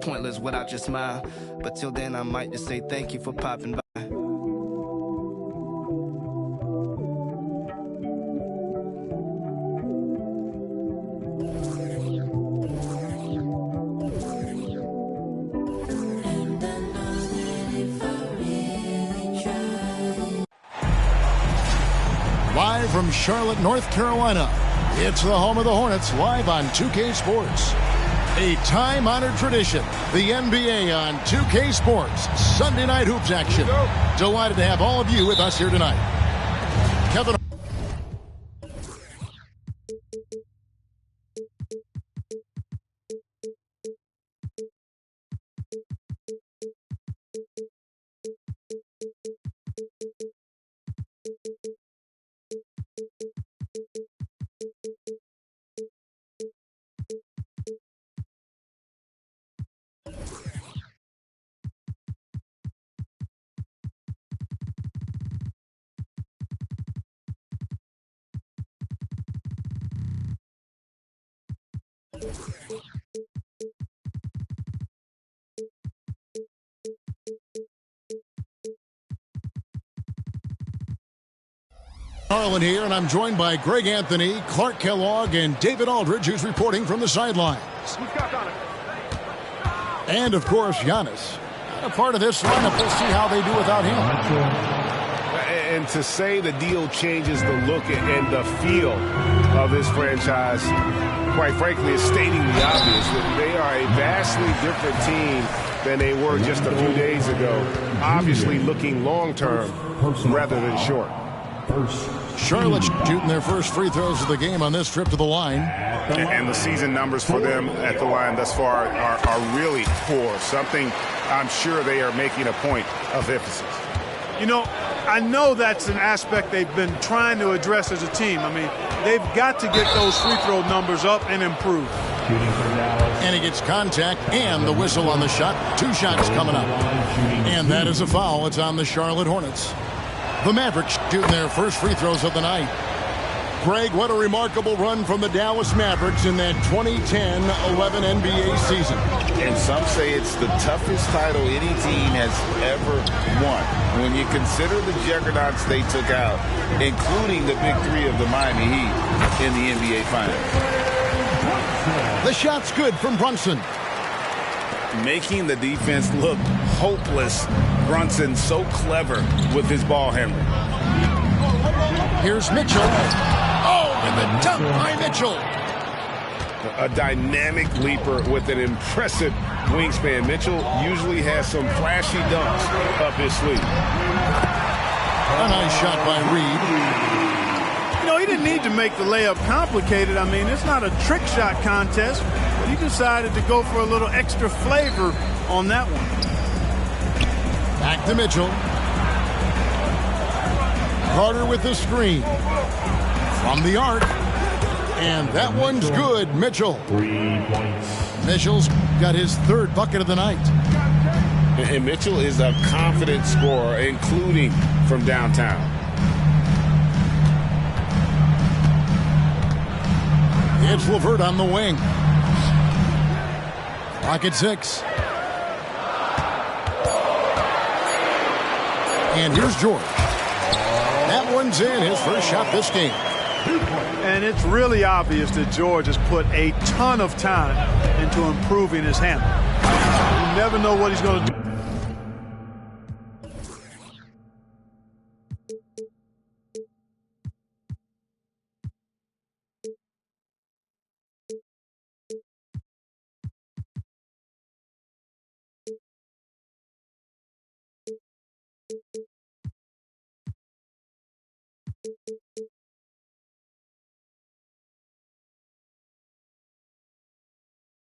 pointless without your smile. But till then, I might just say thank you for popping by. Live from Charlotte, North Carolina, it's the home of the Hornets, live on 2K Sports. A time-honored tradition, the NBA on 2K Sports, Sunday night hoops action. Delighted to have all of you with us here tonight. Kevin. Harlan here, and I'm joined by Greg Anthony, Clark Kellogg, and David Aldridge, who's reporting from the sidelines. And, of course, Giannis. A part of this lineup, we'll see how they do without him. And to say the deal changes the look and the feel of this franchise, quite frankly, is stating the obvious. They are a vastly different team than they were just a few days ago. Obviously looking long-term rather than short. Charlotte shooting their first free throws of the game on this trip to the line. And the season numbers for them at the line thus far are really poor. Something I'm sure they are making a point of emphasis. You know, I know that's an aspect they've been trying to address as a team. I mean, they've got to get those free throw numbers up and improve. And he gets contact and the whistle on the shot. 2 shots coming up. And that is a foul. It's on the Charlotte Hornets. The Mavericks shooting their first free throws of the night. Greg, what a remarkable run from the Dallas Mavericks in that 2010-11 NBA season. And some say it's the toughest title any team has ever won. When you consider the juggernauts they took out, including the big three of the Miami Heat in the NBA Finals. The shot's good from Brunson. Making the defense look hopeless. Brunson so clever with his ball handling. Here's Mitchell. Oh, and the dunk by Mitchell. A dynamic leaper with an impressive wingspan. Mitchell usually has some flashy dunks up his sleeve. A nice shot by Reed. You know, he didn't need to make the layup complicated. I mean, it's not a trick shot contest. But he decided to go for a little extra flavor on that one. Back to Mitchell. Carter with the screen. From the arc. And that one's good, Mitchell. 3 points. Mitchell's got his 3rd bucket of the night. And Mitchell is a confident scorer, including from downtown. It's LeVert on the wing. Clock at 6. And here's George. That one's in, his first shot this game. And it's really obvious that George has put a ton of time into improving his handle. You never know what he's going to do.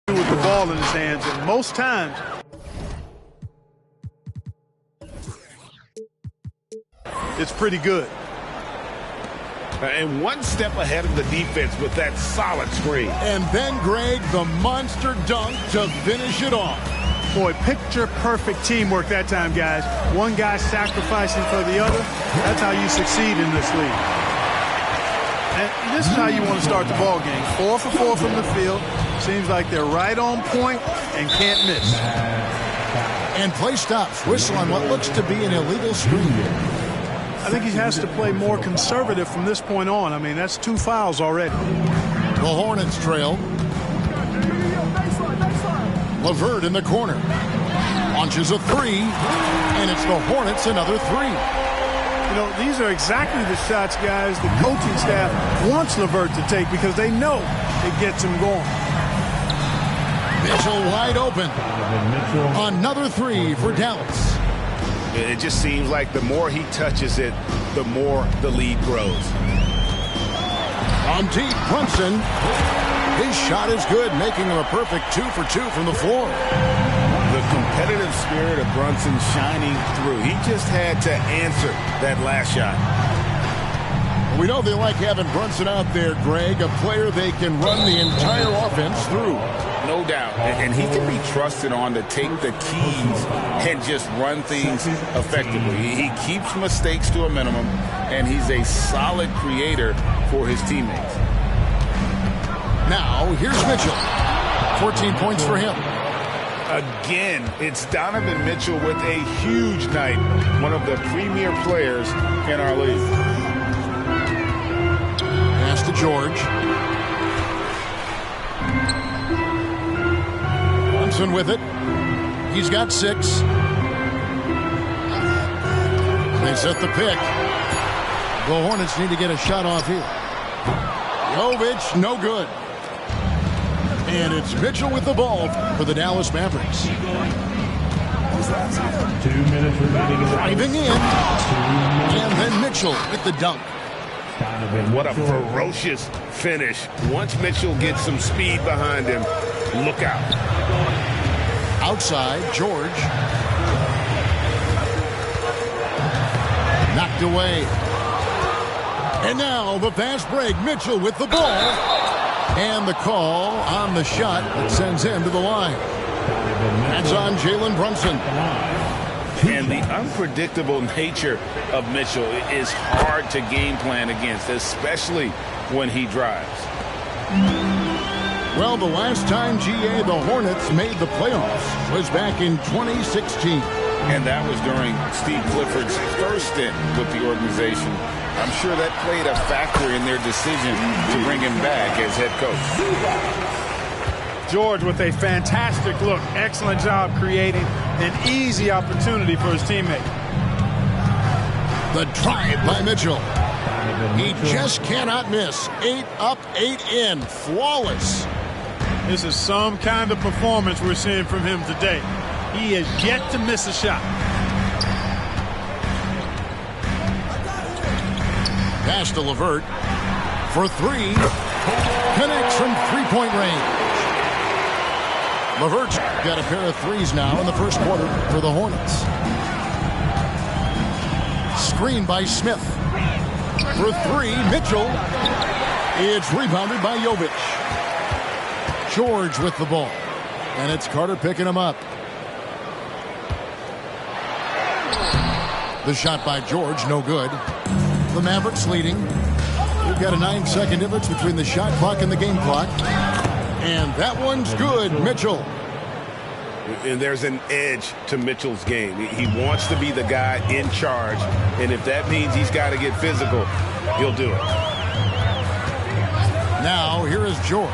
With the ball in his hands, and most times it's pretty good. And one step ahead of the defense with that solid screen. And then, Greg, the monster dunk to finish it off. Boy, picture-perfect teamwork that time, guys. One guy sacrificing for the other. That's how you succeed in this league. And this is how you want to start the ball game. 4 for 4 from the field. Seems like they're right on point and can't miss. And play stops. Whistle on what looks to be an illegal screen. I think he has to play more conservative from this point on. I mean, that's 2 fouls already. The Hornets trail. LeVert in the corner. Launches a three, and it's the Hornets another three. You know, these are exactly the shots, guys, the coaching staff wants LeVert to take because they know it gets him going. Mitchell wide open. Another three for Dallas. It just seems like the more he touches it, the more the lead grows. On deep, Brunson. His shot is good, making him a perfect 2 for 2 from the floor. The competitive spirit of Brunson shining through. He just had to answer that last shot. We know they like having Brunson out there, Greg, a player they can run the entire offense through. No doubt. And he can be trusted on to take the keys and just run things effectively. He keeps mistakes to a minimum, and he's a solid creator for his teammates. Now, here's Mitchell. 14 points for him. Again, it's Donovan Mitchell with a huge night. One of the premier players in our league. Pass to George. Brunson with it. He's got 6. They set the pick. The Hornets need to get a shot off here. Jovic, no good. And it's Mitchell with the ball for the Dallas Mavericks. 2 minutes remaining. Driving in. And then Mitchell with the dunk. What a ferocious finish. Once Mitchell gets some speed behind him, look out. Outside, George. Knocked away. And now the fast break. Mitchell with the ball. And the call on the shot that sends him to the line. That's on Jalen Brunson. And the unpredictable nature of Mitchell is hard to game plan against, especially when he drives. Well, the last time, GA, the Hornets made the playoffs was back in 2016. And that was during Steve Clifford's first stint with the organization. I'm sure that played a factor in their decision to bring him back as head coach. George with a fantastic look. Excellent job creating an easy opportunity for his teammate. The drive by Mitchell. He just cannot miss. 8 up, 8 in. Flawless. This is some kind of performance we're seeing from him today. He has yet to miss a shot. Pass to LeVert for 3. Connects from three-point range. LeVert's got a pair of threes now in the first quarter for the Hornets. Screen by Smith. For 3, Mitchell. It's rebounded by Jovic. George with the ball. And it's Carter picking him up. The shot by George, no good. The Mavericks leading. We've got a 9-second difference between the shot clock and the game clock. And that one's good, Mitchell. And there's an edge to Mitchell's game. He wants to be the guy in charge. And if that means he's got to get physical, he'll do it. Now, here is George.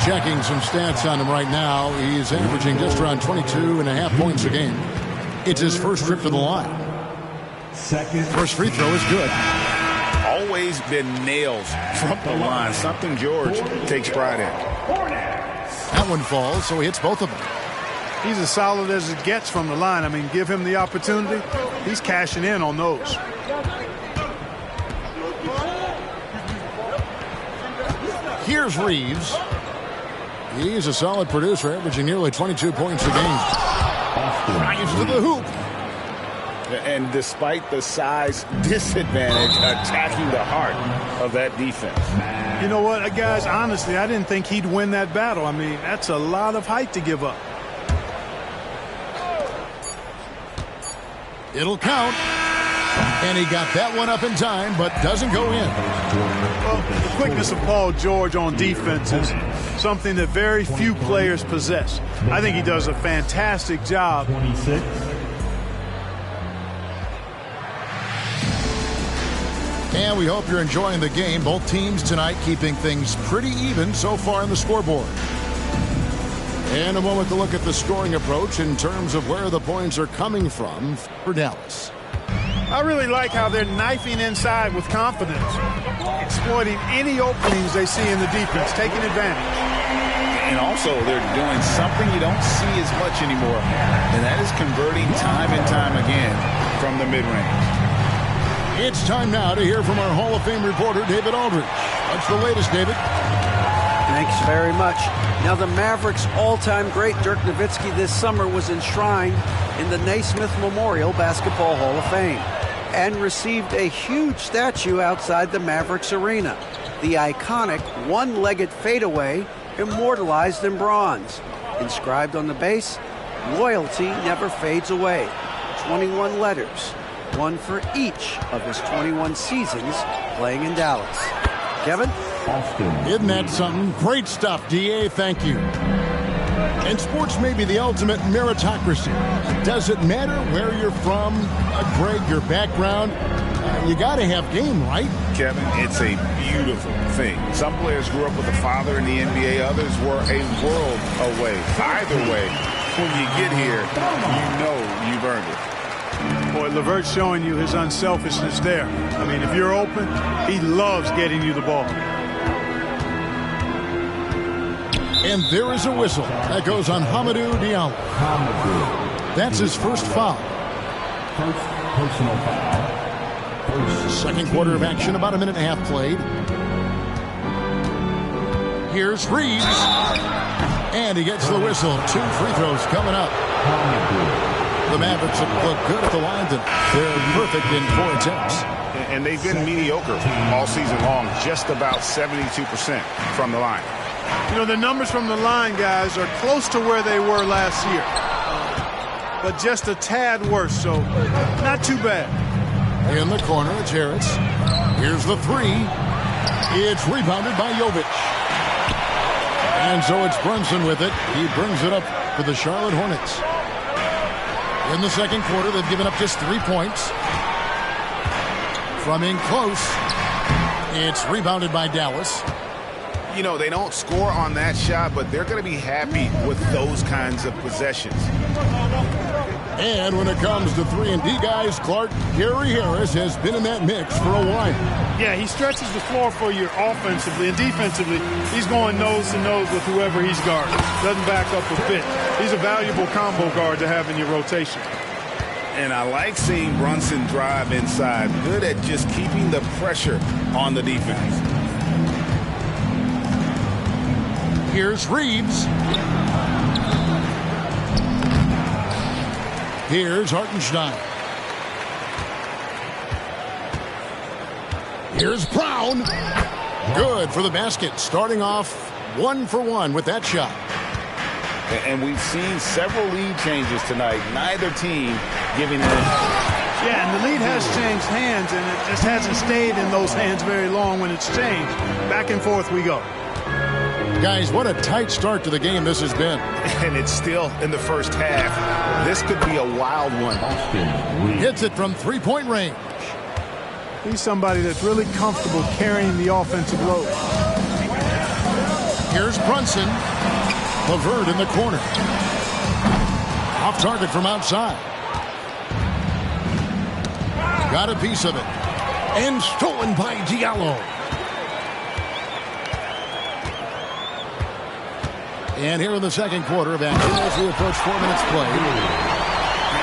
Checking some stats on him right now. He's averaging just around 22.5 points a game. It's his first trip to the line. First free throw is good. Always been nails from the line. Something George takes pride in. That one falls, so he hits both of them. He's as solid as it gets from the line. I mean, give him the opportunity. He's cashing in on those. Here's Reeves. He's a solid producer, averaging nearly 22 points a game. Drives to the hoop. And despite the size disadvantage, attacking the heart of that defense. You know what, guys, honestly, I didn't think he'd win that battle. I mean, that's a lot of height to give up. It'll count. And he got that one up in time, but doesn't go in. Well, the quickness of Paul George on defense is something that very few players possess. I think he does a fantastic job. 26. And we hope you're enjoying the game. Both teams tonight keeping things pretty even so far on the scoreboard. And a moment to look at the scoring approach in terms of where the points are coming from for Dallas. I really like how they're knifing inside with confidence, exploiting any openings they see in the defense, taking advantage. And also, they're doing something you don't see as much anymore, and that is converting time and time again from the mid-range. It's time now to hear from our Hall of Fame reporter, David Aldridge. What's the latest, David? Thanks very much. Now, the Mavericks' all-time great Dirk Nowitzki this summer was enshrined in the Naismith Memorial Basketball Hall of Fame and received a huge statue outside the Mavericks arena. The iconic one-legged fadeaway immortalized in bronze. Inscribed on the base, "Loyalty never fades away." 21 letters, one for each of his 21 seasons playing in Dallas. Kevin? Isn't that something? Great stuff, DA. Thank you. And sports may be the ultimate meritocracy. Does it matter where you're from, Greg, your background? You got to have game, right? Kevin, it's a beautiful thing. Some players grew up with a father in the NBA. Others were a world away. Either way, when you get here, you know you've earned it. Boy, LeVert's showing you his unselfishness there. I mean, if you're open, he loves getting you the ball. And there is a whistle that goes on Hamidou Diallo. That's his first foul. First personal foul. Second quarter of action, about a minute and a half played. Here's Reeves. And he gets the whistle. 2 free throws coming up. The Mavericks have looked good at the line tonight. They're perfect in 4 attempts. And they've been mediocre all season long, just about 72% from the line. You know, the numbers from the line, guys, are close to where they were last year. But just a tad worse, so not too bad. In the corner, it's Harris. Here's the 3. It's rebounded by Jovic. And so it's Brunson with it. He brings it up for the Charlotte Hornets. In the second quarter, they've given up just 3 points. From in close, it's rebounded by Dallas. You know, they don't score on that shot, but they're going to be happy with those kinds of possessions. And when it comes to 3-and-D guys, Clark, Gary Harris has been in that mix for a while. Yeah, he stretches the floor for you offensively and defensively. He's going nose to nose with whoever he's guarding. Doesn't back up a bit. He's a valuable combo guard to have in your rotation. And I like seeing Brunson drive inside. Good at just keeping the pressure on the defense. Here's Reeves. Here's Hartenstein. Here's Brown. Good for the basket. Starting off 1 for 1 with that shot. And we've seen several lead changes tonight. Neither team giving it. Yeah, and the lead has changed hands, and it just hasn't stayed in those hands very long when it's changed. Back and forth we go. Guys, what a tight start to the game this has been. And it's still in the first half. This could be a wild one. Hits it from 3-point range. He's somebody that's really comfortable carrying the offensive load. Here's Brunson. LeVert in the corner. Off target from outside. Got a piece of it. And stolen by Diallo. And here in the second quarter of action as we approach 4 minutes played.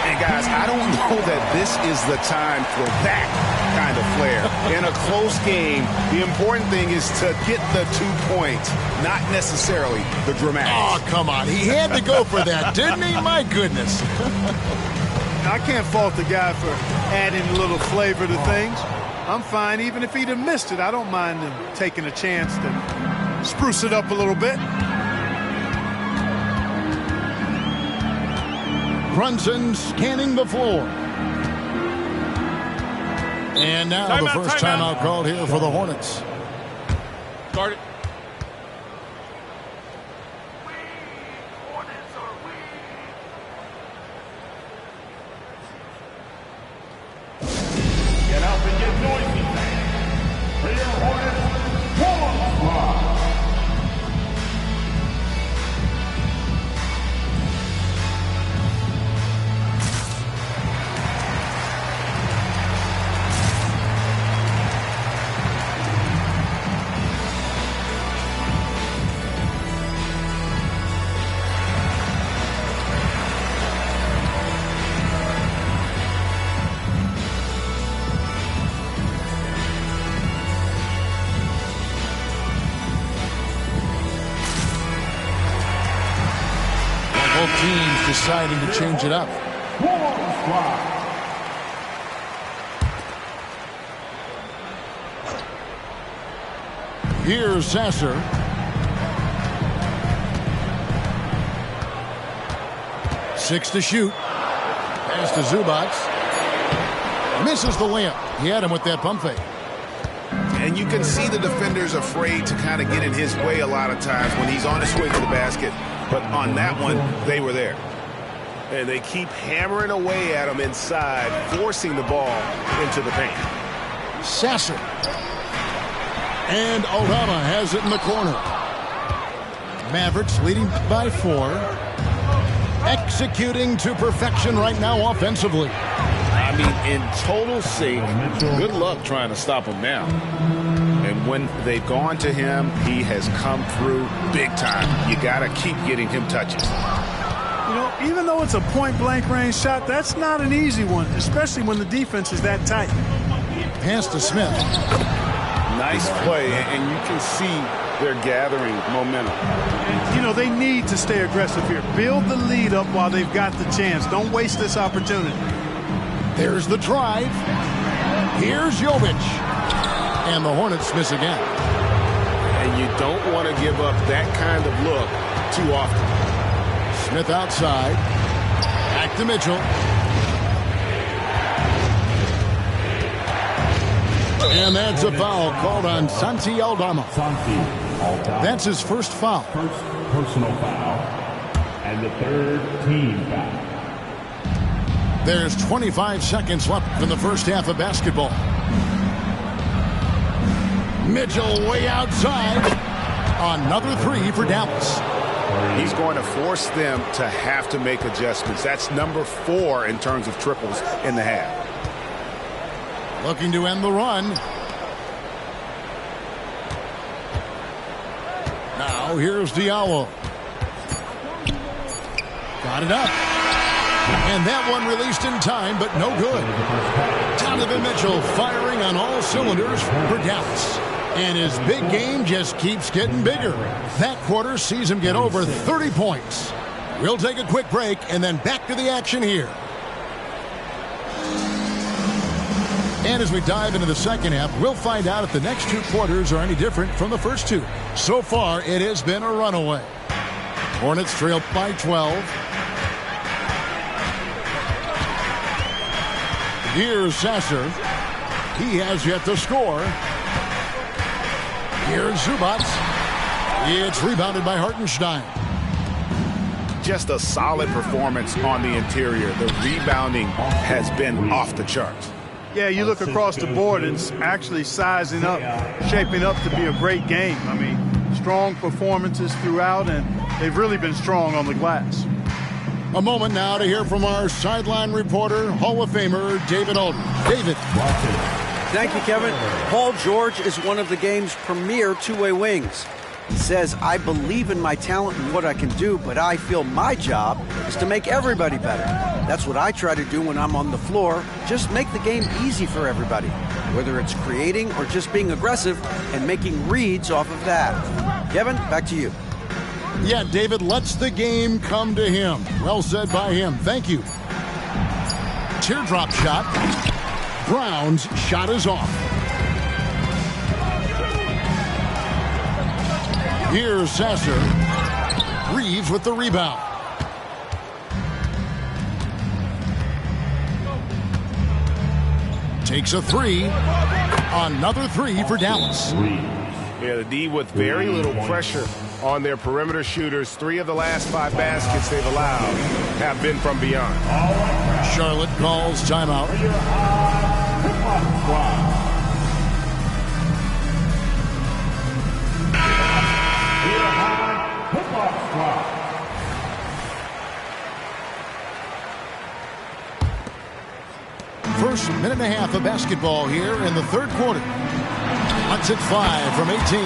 And guys, I don't know that this is the time for that kind of flair. In a close game, the important thing is to get the 2 points, not necessarily the dramatics. Oh, come on. He had to go for that, didn't he? My goodness. I can't fault the guy for adding a little flavor to things. I'm fine. Even if he'd have missed it, I don't mind him taking a chance to spruce it up a little bit. Brunson scanning the floor. And now the first timeout called here for the Hornets. Start it. teams deciding to change it up. Here's Sasser. Six to shoot. Pass to Zubats. Misses the layup. He had him with that pump fake. And you can see the defenders afraid to kind of get in his way a lot of times when he's on his way to the basket. But on that one, they were there. And they keep hammering away at him inside, forcing the ball into the paint. Sasser. And Aldama has it in the corner. Mavericks leading by 4. Executing to perfection right now offensively. I mean, in total sync. Good luck trying to stop him now. And when they've gone to him, he has come through big time. You got to keep getting him touches. You know, even though it's a point-blank range shot, that's not an easy one, especially when the defense is that tight. Pass to Smith. Nice play, and you can see they're gathering momentum. You know, they need to stay aggressive here. Build the lead up while they've got the chance. Don't waste this opportunity. There's the drive. Here's Jovic. And the Hornets miss again. And you don't want to give up that kind of look too often. Smith outside. Back to Mitchell. And that's a foul called on Santi Aldama. That's his first foul. First personal foul. And the third team foul. There's 25 seconds left in the first half of basketball. Mitchell way outside. Another 3 for Dallas. He's going to force them to have to make adjustments. That's number 4 in terms of triples in the half. Looking to end the run. Now here's Diallo. Got it up. And that one released in time, but no good. Donovan Mitchell firing on all cylinders for Dallas. And his big game just keeps getting bigger. That quarter sees him get over 30 points. We'll take a quick break and then back to the action here. And as we dive into the second half, we'll find out if the next 2 quarters are any different from the first 2. So far, it has been a runaway. Hornets trail by 12. Here's Sasser. He has yet to score. Here's Zubats. It's rebounded by Hartenstein. Just a solid performance on the interior. The rebounding has been off the charts. Yeah, you look across the board, it's actually sizing up, shaping up to be a great game. I mean, strong performances throughout, and they've really been strong on the glass. A moment now to hear from our sideline reporter, Hall of Famer David Aldridge. David. Thank you, Kevin. Paul George is one of the game's premier two-way wings. He says, I believe in my talent and what I can do, but I feel my job is to make everybody better. That's what I try to do when I'm on the floor. Just make the game easy for everybody, whether it's creating or just being aggressive and making reads off of that. Kevin, back to you. Yeah, David lets the game come to him. Well said by him. Thank you. Teardrop shot. Brown's shot is off. Here's Sasser. Reeves with the rebound. Takes a 3. Another 3 for Dallas. Yeah, the D with very little pressure on their perimeter shooters. 3 of the last 5 baskets they've allowed have been from beyond. Charlotte calls timeout. First minute and a half of basketball here in the third quarter. Hunts it 5 from 18.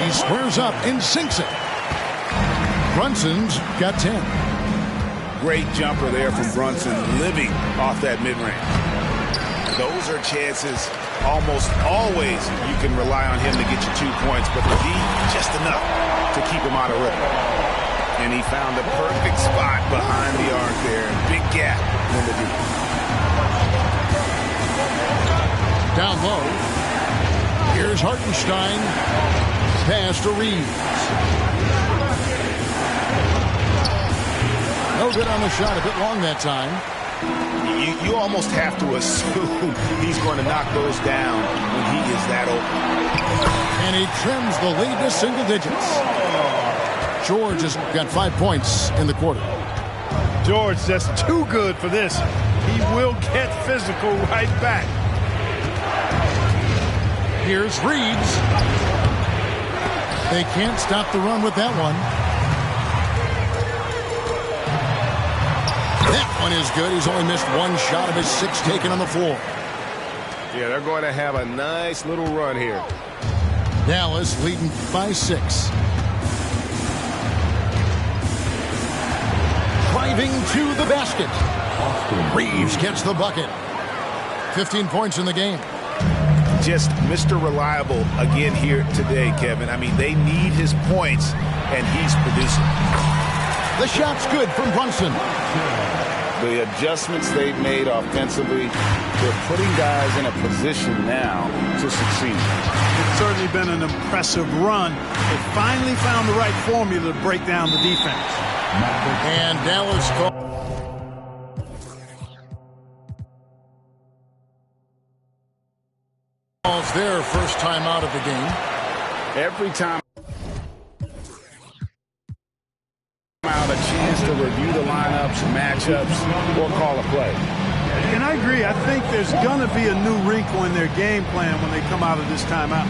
He squares up and sinks it. Brunson's got 10. Great jumper there from Brunson, living off that mid-range. Those are chances almost always you can rely on him to get you 2 points, but the D, just enough to keep him out of rhythm. And he found the perfect spot behind the arc there. Big gap in the deep. Down low. Here's Hartenstein. Pass to Reeves. No good on the shot. A bit long that time. You almost have to assume he's going to knock those down when he is that open. And he trims the lead to single digits. George has got 5 points in the quarter. George, that's too good for this. He will get physical right back. Here's Reeves. They can't stop the run with that one. That one is good. He's only missed one shot of his 6 taken on the floor. Yeah, they're going to have a nice little run here. Dallas leading by 6. Driving to the basket. Reeves gets the bucket. 15 points in the game. Just Mr. Reliable again here today, Kevin. I mean, they need his points, and he's producing. The shot's good from Brunson. The adjustments they've made offensively, they're putting guys in a position now to succeed. It's certainly been an impressive run. They finally found the right formula to break down the defense. And Dallas calls their first time out of the game. Every time out, a chance to review the lineups, matchups, or call a play. And I agree. I think there's going to be a new wrinkle in their game plan when they come out of this timeout.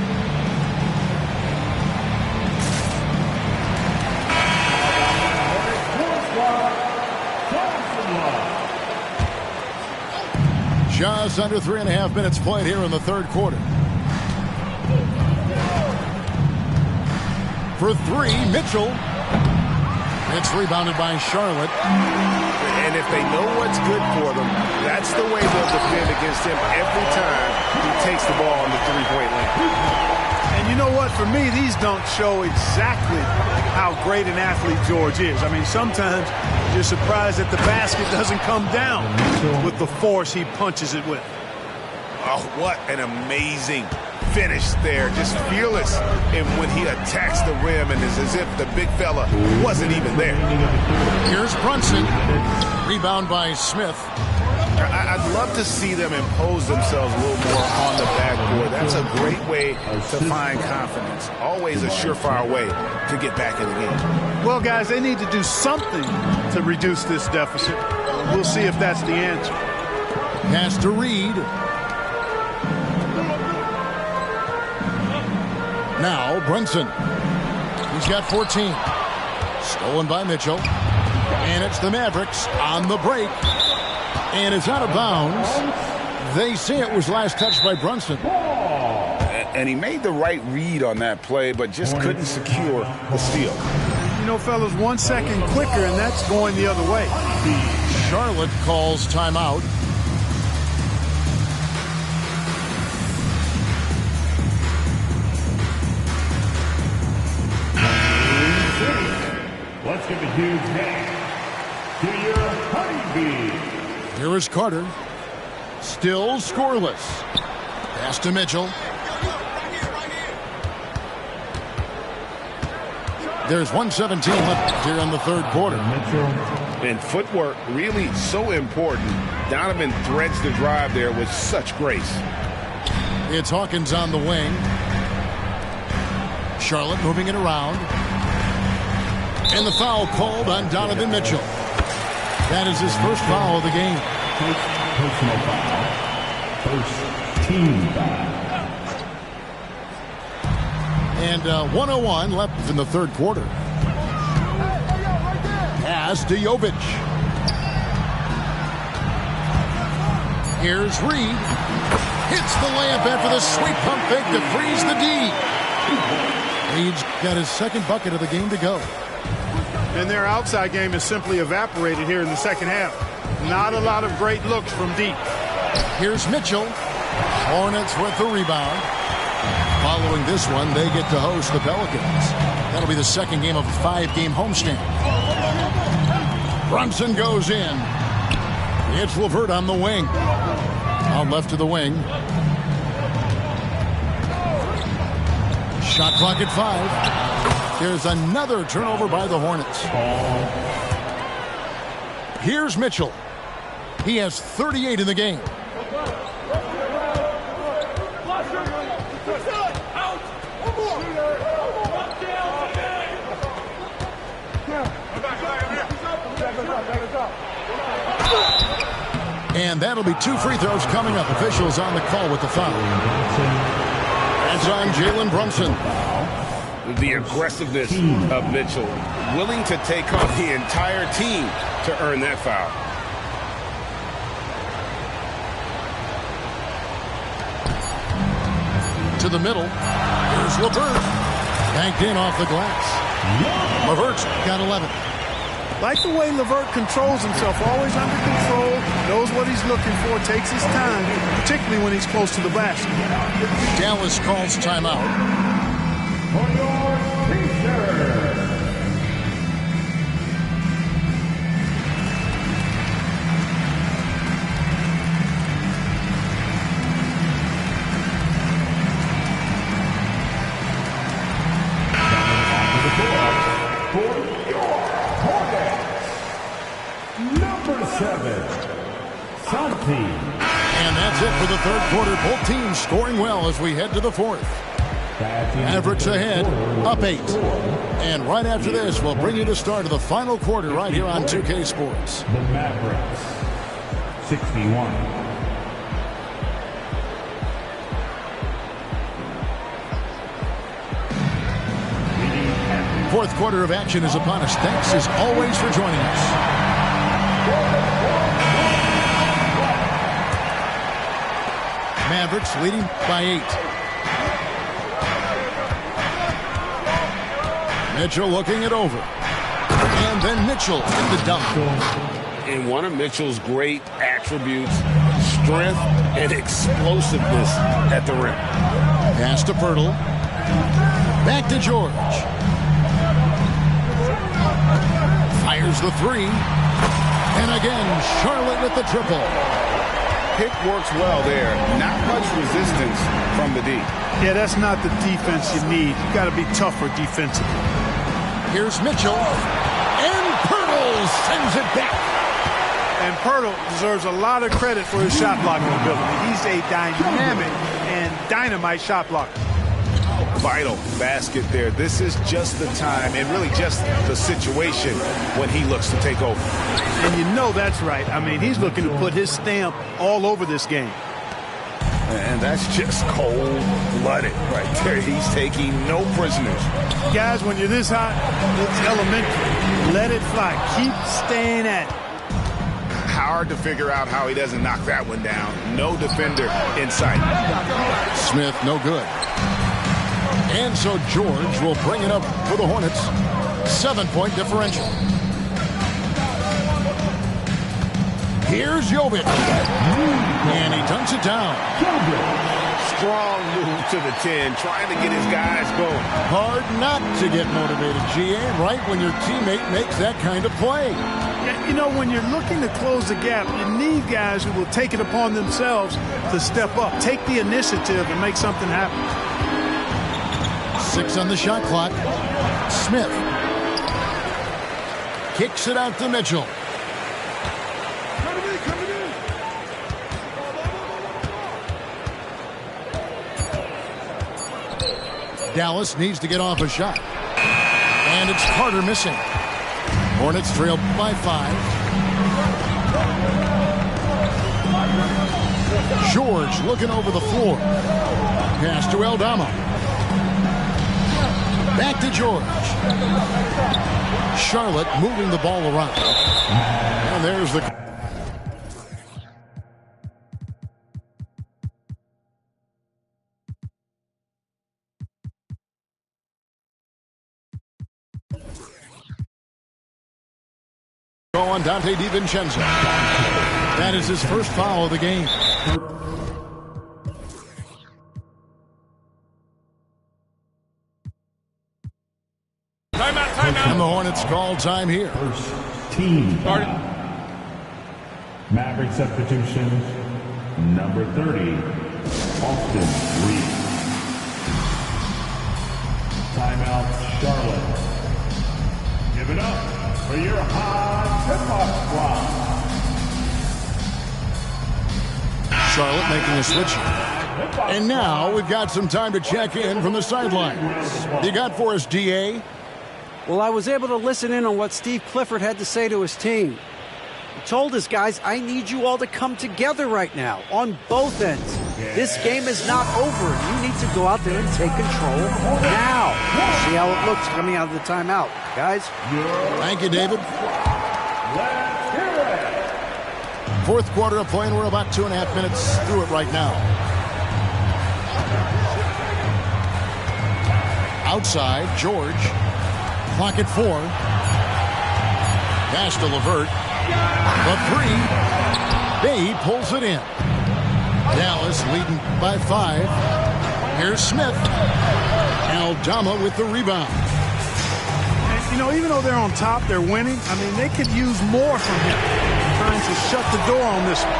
Just under 3.5 minutes played here in the third quarter. For 3, Mitchell. It's rebounded by Charlotte. And if they know what's good for them, that's the way they'll defend against him every time he takes the ball in the three-point line. And you know what? For me, these don't show exactly how great an athlete George is. I mean, sometimes you're surprised that the basket doesn't come down with the force he punches it with. Oh, what an amazing finish there. Just fearless and when he attacks the rim, and it's as if the big fella wasn't even there. Here's Brunson. Rebound by Smith. I'd love to see them impose themselves a little more on the backboard. That's a great way to find confidence. Always a surefire way to get back in the game. Well, guys, they need to do something to reduce this deficit. We'll see if that's the answer. Pass to Reed. Now Brunson. He's got 14. Stolen by Mitchell. And it's the Mavericks on the break. And it's out of bounds. They say it was last touched by Brunson. And he made the right read on that play, but just couldn't secure the steal. You know, fellas, 1 second quicker, and that's going the other way. Charlotte calls timeout. Let's give a huge hand to your honeybee. Here is Carter. Still scoreless. Pass to Mitchell. There's 1:17 left here in the third quarter. And footwork really so important. Donovan threads the drive there with such grace. It's Hawkins on the wing. Charlotte moving it around. And the foul called on Donovan Mitchell. That is his first foul of the game. Personal foul. First team foul. And 1:01 left in the third quarter. Pass to Jovic. Here's Reed. Hits the layup after the sweet pump fake to freeze the D. Reed's got his second bucket of the game to go. And their outside game is simply evaporated here in the second half. Not a lot of great looks from deep. Here's Mitchell. Hornets with the rebound. Following this one, they get to host the Pelicans. That'll be the second game of a 5-game homestand. Brunson goes in. It's Levert on the wing. Out left to the wing. Shot clock at 5. There's another turnover by the Hornets. Here's Mitchell. He has 38 in the game. And that'll be 2 free throws coming up. Officials on the call with the foul. That's on Jalen Brunson. The aggressiveness of Mitchell, willing to take on the entire team to earn that foul. To the middle. Here's Levert. Banked in off the glass. Levert's got 11. Like the way Levert controls himself, always under control, knows what he's looking for, takes his time, particularly when he's close to the basket. Dallas calls timeout. And that's it for the third quarter. Both teams scoring well as we head to the fourth. Mavericks ahead, up 8. And right after this, we'll bring you the start of the final quarter right here on 2K Sports. The Mavericks, 61. Fourth quarter of action is upon us. Thanks as always for joining us. Mavericks leading by 8. Mitchell looking it over. And then Mitchell in the dunk. And one of Mitchell's great attributes, strength and explosiveness at the rim. Pass to Pirtle. Back to George. Fires the 3. And again, Charlotte with the triple. Pick works well there. Not much resistance from the D. Yeah, that's not the defense you need. You got to be tougher defensively. Here's Mitchell. And Pirtle sends it back. And Pirtle deserves a lot of credit for his shot blocking ability. He's a dynamic and dynamite shot blocker. Vital basket there. This is just the time and really just the situation when he looks to take over. And you know that's right. I mean, he's looking to put his stamp all over this game. And that's just cold-blooded right there. He's taking no prisoners. Guys, when you're this hot, it's elementary. Let it fly. Keep staying at it. Hard to figure out how he doesn't knock that one down. No defender in sight. Smith, no good. And so George will bring it up for the Hornets. 7-point differential. Here's Jovic. And he dunks it down. Strong move to the 10, trying to get his guys going. Hard not to get motivated, GA, right when your teammate makes that kind of play. Yeah, you know, when you're looking to close the gap, you need guys who will take it upon themselves to step up, take the initiative, and make something happen. 6 on the shot clock. Smith kicks it out to Mitchell. Dallas needs to get off a shot. And it's Carter missing. Hornets trail by 5. George looking over the floor. Pass to Aldama. Back to George. Charlotte moving the ball around. And there's the... on Dante DiVincenzo. That is his first foul of the game. Timeout. And the Hornets call time here. team foul. Maverick substitutions, number 30, Austin Reed. Timeout, Charlotte. Give it up for your hot tip-off squad. Charlotte making a switch here. And now we've got some time to check in from the sidelines. You got for us, DA? Well, I was able to listen in on what Steve Clifford had to say to his team. He told his guys, I need you all to come together right now on both ends. This game is not over. You need to go out there and take control now. See how it looks coming out of the timeout, guys. Thank you, David. Fourth quarter of play, and we're about 2.5 minutes through it right now. Outside, George. Clock at 4. Pass to LeVert. The 3. Bay pulls it in. Dallas leading by 5. Here's Smith. Aldama with the rebound. You know, even though they're on top, they're winning. I mean, they could use more from him. Trying to shut the door on this one.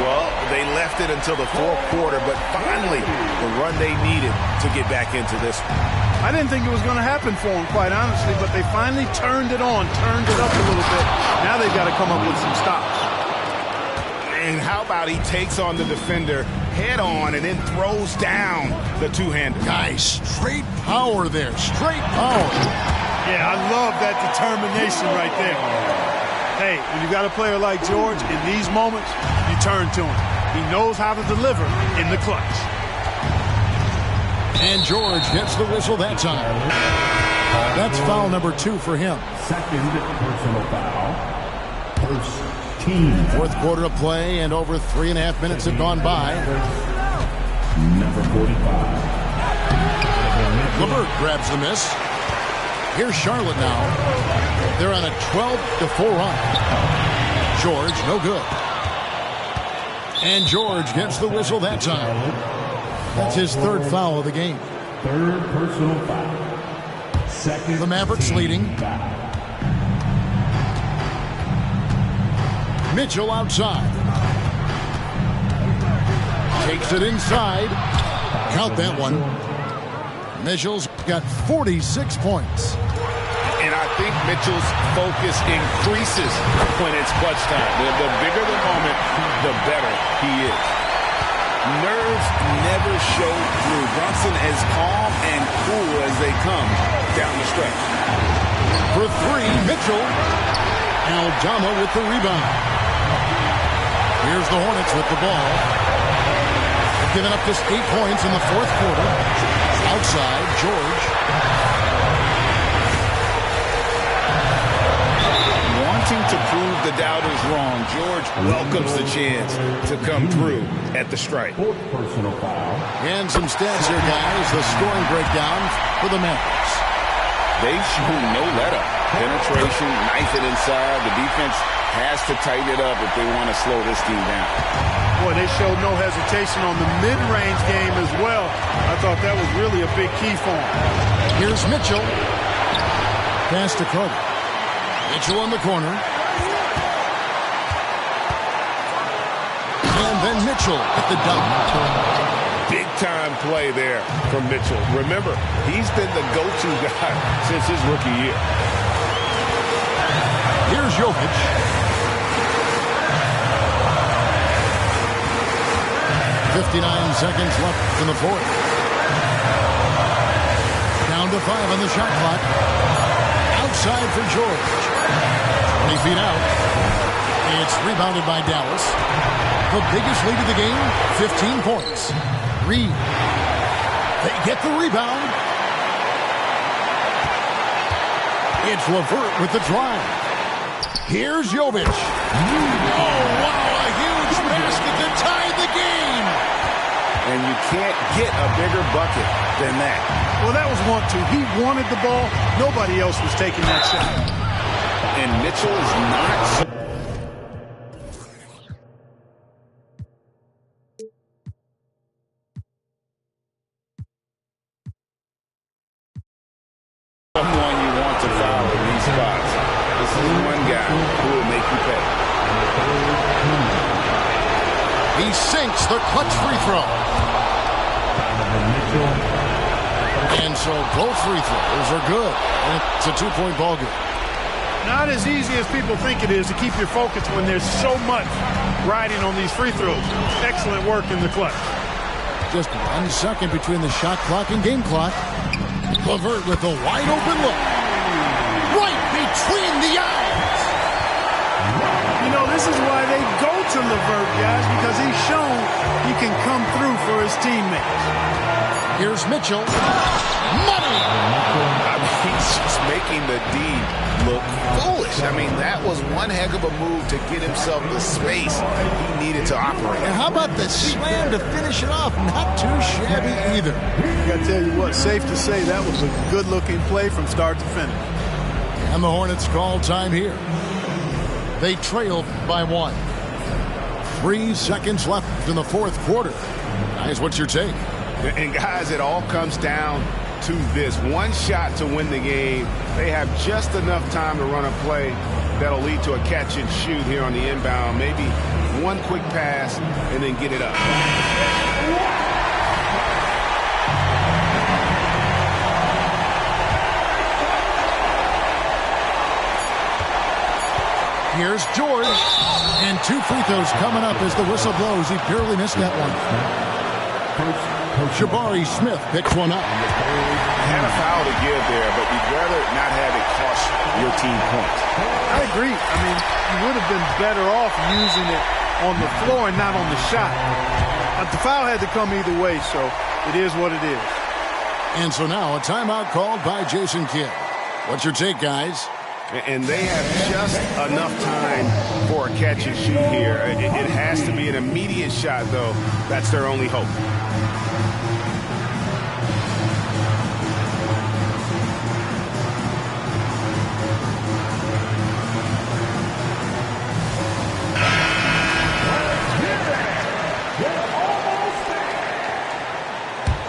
Well, they left it until the fourth quarter, but finally the run they needed to get back into this one. I didn't think it was going to happen for them, quite honestly, but they finally turned it on, turned it up a little bit. Now they've got to come up with some stops. And how about he takes on the defender head on and then throws down the two-hander. Guys, straight power there. Straight power. Yeah, I love that determination right there. Hey, when you got a player like George, in these moments, you turn to him. He knows how to deliver in the clutch. And George gets the whistle that time. That's foul number 2 for him. Second personal foul. First team. Fourth quarter of play, and over 3.5 minutes have gone by. Number 45. LeVert grabs the miss. Here's Charlotte now. They're on a 12-4 run. George, no good. And George gets the whistle that time. That's his third foul of the game. Third personal foul. Second. The Mavericks leading. Foul. Mitchell outside. Takes it inside. Count that one. Mitchell's got 46 points. And I think Mitchell's focus increases when it's clutch time. The bigger the moment, the better he is. Nerves never show through. Brunson as calm and cool as they come down the stretch. For 3, Mitchell. Aldama with the rebound. Here's the Hornets with the ball. They've given up just 8 points in the fourth quarter. Outside, George. Wanting to prove the doubters wrong, George welcomes the chance to come through at the stripe. Fourth personal foul. And some stats here, guys. The scoring breakdown for the Mavericks. They've shown no let-up. Penetration, knife it inside. The defense has to tighten it up if they want to slow this team down. Boy, they showed no hesitation on the mid-range game as well. I thought that was really a big key for them. Here's Mitchell. Pass to Carter. Mitchell in the corner. And then Mitchell at the dunk. Big-time play there from Mitchell. Remember, he's been the go-to guy since his rookie year. Here's Jokic. .59 seconds left in the fourth. Down to 5 on the shot clock. Outside for George. 20 feet out. It's rebounded by Dallas. The biggest lead of the game, 15 points. Reed. They get the rebound. It's LeVert with the drive. Here's Jovic. Oh, wow, a huge basket to tie the game. And you can't get a bigger bucket than that. Well, that was 1-2. He wanted the ball. Nobody else was taking that shot. And Mitchell is not... someone you want to foul in these spots. This is one He sinks the clutch free throw. And so both free throws are good. And it's a two-point ball game. Not as easy as people think it is to keep your focus when there's so much riding on these free throws. Excellent work in the clutch. Just 1 second between the shot clock and game clock. LeVert with a wide open look. Right between the eyes. You know, this is why they go to LeVert, guys, because he's shown he can come through for his teammates. Here's Mitchell. Money! He's just making the D look foolish. I mean, that was one heck of a move to get himself the space he needed to operate. And how about the slam to finish it off? Not too shabby either. I got to tell you what, safe to say that was a good-looking play from start to finish. And the Hornets call time here. They trail by 1. 3 seconds left in the fourth quarter. Guys, what's your take? And guys, it all comes down to this. One shot to win the game. They have just enough time to run a play that'll lead to a catch and shoot here on the inbound. Maybe one quick pass and then get it up. Here's George. And 2 free throws coming up as the whistle blows. He barely missed that one. Jabari Smith picks one up. Had a foul to give there, but you'd rather not have it cost your team points. I agree. I mean, you would have been better off using it on the floor and not on the shot. But the foul had to come either way, so it is what it is. And so now a timeout called by Jason Kidd. What's your take, guys? And they have just enough time for a catch and shoot here. It has to be an immediate shot, though. That's their only hope.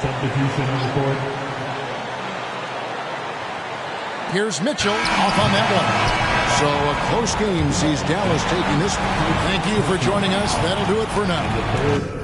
Substitution on the court. Here's Mitchell off on that one. So a close game sees Dallas taking this one. Thank you for joining us. That'll do it for now.